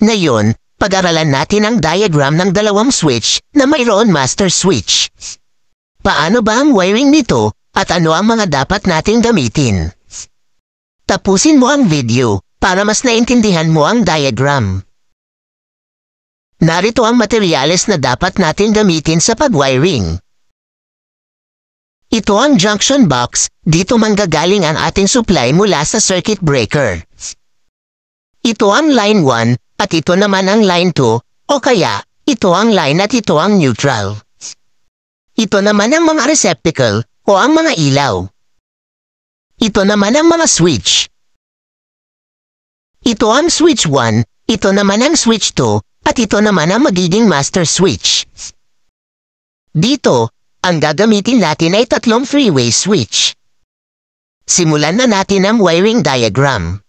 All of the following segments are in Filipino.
Ngayon, pag-aralan natin ang diagram ng dalawang switch na mayroon master switch. Paano ba ang wiring nito at ano ang mga dapat nating gamitin? Tapusin mo ang video para mas naintindihan mo ang diagram. Narito ang materyales na dapat natin gamitin sa pag-wiring. Ito ang junction box, dito manggagaling ang ating supply mula sa circuit breaker. Ito ang line 1 at ito naman ang line 2 o kaya ito ang line at ito ang neutral. Ito naman ang mga receptacle o ang mga ilaw. Ito naman ang mga switch. Ito ang switch 1, ito naman ang switch 2 at ito naman ang magiging master switch. Dito, ang gagamitin natin ay tatlong three-way switch. Simulan na natin ang wiring diagram.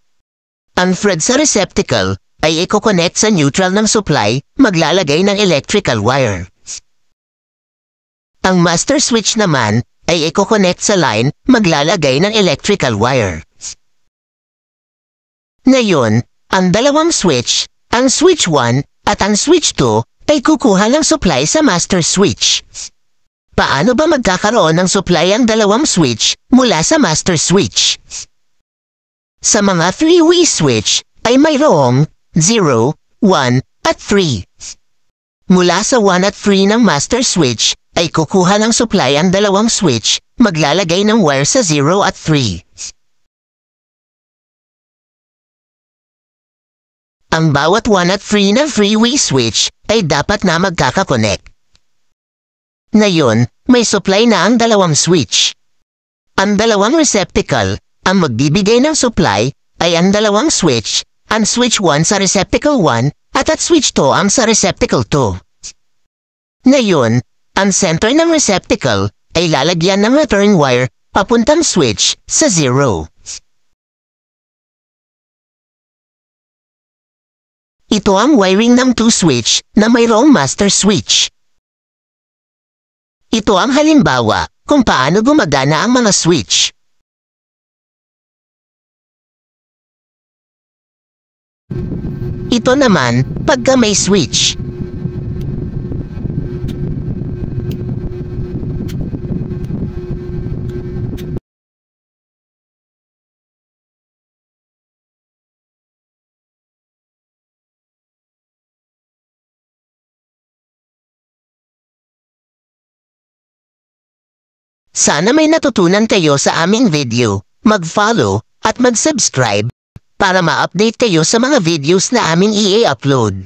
Ang thread sa receptacle ay i-connect sa neutral ng supply, maglalagay ng electrical wire. Ang master switch naman ay i-connect sa line, maglalagay ng electrical wire. Ngayon, ang dalawang switch, ang switch 1 at ang switch 2 ay kukuha ng supply sa master switch. Paano ba magkakaroon ng supply ang dalawang switch mula sa master switch? Sa mga three-way switch ay mayroong 0, 1, at 3. Mula sa 1 at 3 ng master switch ay kukuha ng supply ang dalawang switch, maglalagay ng wire sa 0 at 3. Ang bawat 1 at 3 ng three-way switch ay dapat na magkakakonect. Ngayon, may supply na ang dalawang switch. Ang dalawang receptacle, ang magbibigay ng supply, ay ang dalawang switch, ang switch 1 sa receptacle 1 at switch 2 ang sa receptacle 2. Ngayon, ang center ng receptacle ay lalagyan ng return wire papuntang switch sa 0. Ito ang wiring ng 2 switch na mayroong master switch. Ito ang halimbawa kung paano gumagana ang mga switch. Ito naman pagka may switch. Sana may natutunan kayo sa aming video, mag-follow at mag-subscribe para ma-update kayo sa mga videos na aming i-upload.